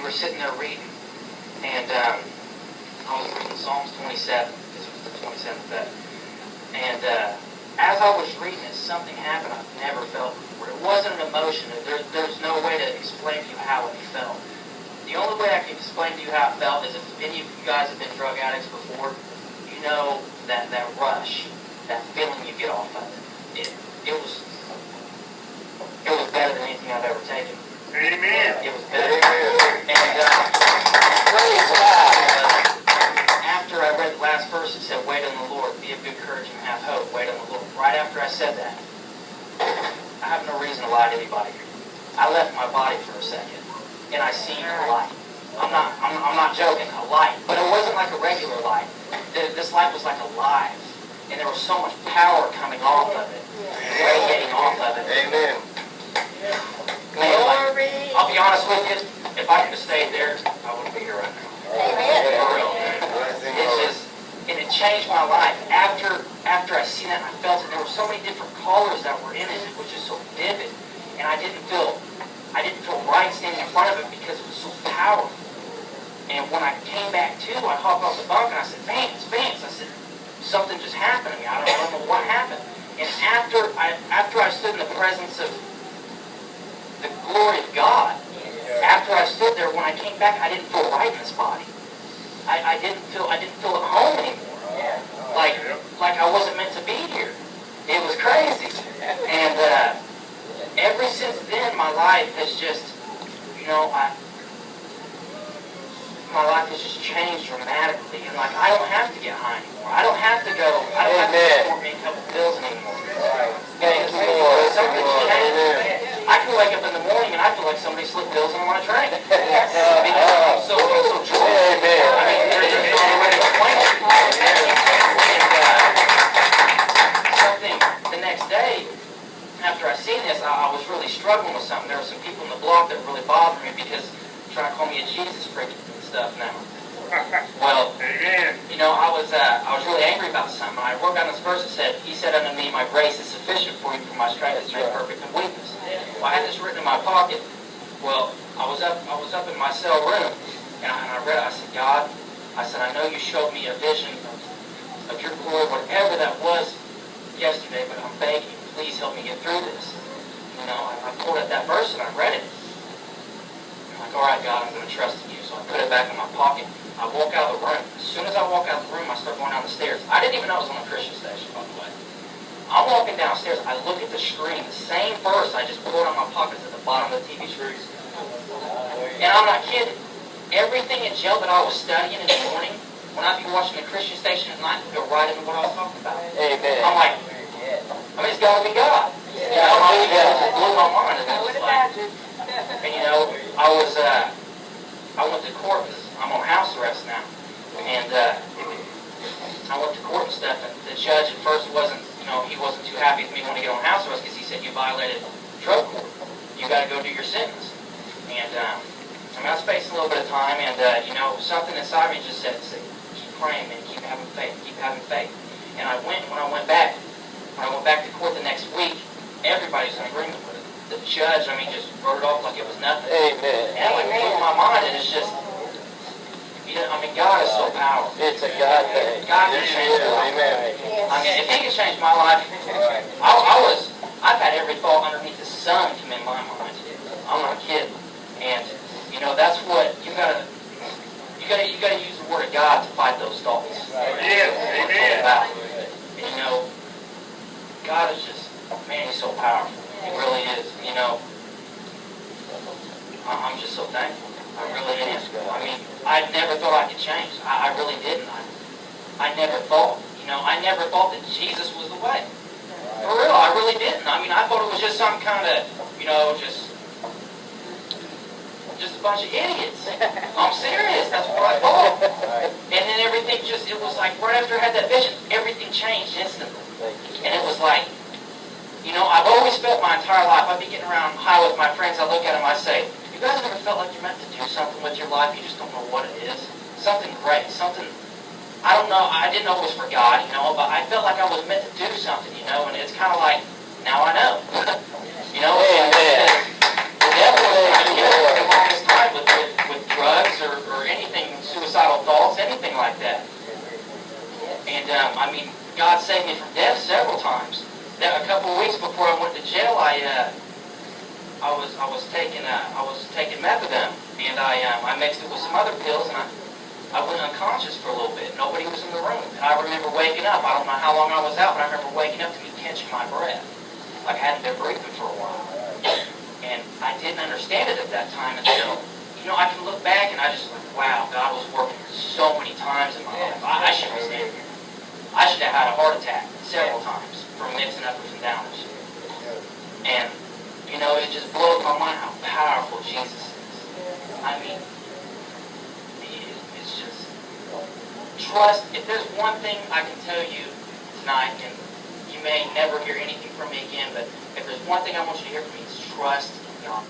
were sitting there reading, and I was reading Psalms 27, because it was the 27th day. And as I was reading it, something happened I've never felt before. It wasn't an emotion. There's no way to explain to you how it felt. The only way I can explain to you how it felt is if any of you guys have been drug addicts before, you know that rush, that feeling you get off of it. It was better than anything I've ever taken. Amen. It was better. And praise God. After I read the last verse, it said, "Wait on the Lord, be of good courage and have hope." Wait on the Lord. Right after I said that, I have no reason to lie to anybody. I left my body for a second, and I seen a light. I'm not joking, a light. But it wasn't like a regular light. This light was like alive, and there was so much power coming off of it, radiating off of it. Amen. Man, like, I'll be honest with you, if I could have stayed there, I wouldn't be here right now. For real. It's just, and it changed my life. After I seen that and I felt it, there were so many different colors that were in it. It was just so vivid. And I didn't feel right standing in front of it because it was so powerful. And when I came back to, I hopped off the bunk and I said, Vance. I said, something just happened to me. I don't know what happened. And after I stood in the presence of the glory of God, after I stood there, when I came back, I didn't feel right in this body. I didn't feel at home anymore. Like I wasn't meant to be here. It was crazy. And ever since then, my life has just, my life has just changed dramatically. And like, I don't have to get high anymore. I don't have to have to support me a couple pills anymore. Something's changed. I can wake up in the morning and I feel like somebody slipped pills on my train. Because I'm so joyful. I mean, there's no other way to explain it. Something the next day, after I seen this, I was really struggling with something. There were some people in the block that really bothered me because they're trying to call me a Jesus freak and stuff now. Well, I was really angry about something. I wrote down this verse that said, "He said unto me, my grace is sufficient for you, for my strength is made perfect in weakness." Well, I had this written in my pocket. Well, I was up in my cell room, and I read it. I said, "God," I said, "I know you showed me a vision of your glory, whatever that was yesterday, but I'm begging you, please help me get through this." I pulled out that verse and I read it. I'm like, "All right, God, I'm going to trust in you." So I put it back in my pocket. I walk out of the room. As soon as I walk out of the room, I start going down the stairs. I didn't even know I was on a Christian station, by the way. I'm walking downstairs. I look at the screen. The same verse I just pulled out of my pockets at the bottom of the TV screen. And I'm not kidding. Everything in jail that I was studying in the morning, when I'd be watching the Christian station at night, would go right into what I was talking about. Amen. I'm like, it's got to be God. It blew my mind. And it was like, and I went to court because I'm on house arrest now. And I went to court and stuff, and the judge at first he wasn't too happy with me when I get on house arrest because he said, "You violated drug court. You got to go do your sentence." And I was facing a little bit of time, and something inside me just said, "Keep praying, man. Keep having faith. Keep having faith." And when I went back to court the next week, everybody was in agreement with it. The judge, just wrote it off like it was nothing. Amen. And it blew my mind, and it's just, God is so powerful. It's a God thing. God can change my life. Amen. If He can change my life, I've had every thought underneath the sun come in my mind. I'm not kidding. And that's what you gotta use the Word of God to fight those thoughts. Yes. Amen. And God is just, man, He's so powerful. He really is. I'm just so thankful. I really am. I never thought I could change. I really didn't. I never thought. I never thought that Jesus was the way. For real, I really didn't. I thought it was just some kind of, just a bunch of idiots. I'm serious. That's what I thought. And then everything it was like right after I had that vision, everything changed instantly. And it was like, I've always felt my entire life, I'd be getting around high with my friends, I look at them, I say, "You guys ever felt like you're meant to do something with your life? You just don't know what it is? Something great, something, I don't know, I didn't know it was for God, but I felt like I was meant to do something, and it's kind of like, now I know. The devil was trying to get us for the longest time with anything like that. And, I mean, God saved me from death several times. A couple of weeks before I went to jail, I was taking methadone, and I mixed it with some other pills, and I went unconscious for a little bit. Nobody was in the room, and I remember waking up. I don't know how long I was out, but I remember waking up to me catching my breath, like I hadn't been breathing for a while. And I didn't understand it at that time until, I can look back and I just like, wow, God was working so many times in my life. I should be standing here. I should have had a heart attack several times from mixing uppers and downers. And, it just blows my mind how powerful Jesus is. I mean, it's just, trust. If there's one thing I can tell you tonight, and you may never hear anything from me again, but if there's one thing I want you to hear from me, it's trust God.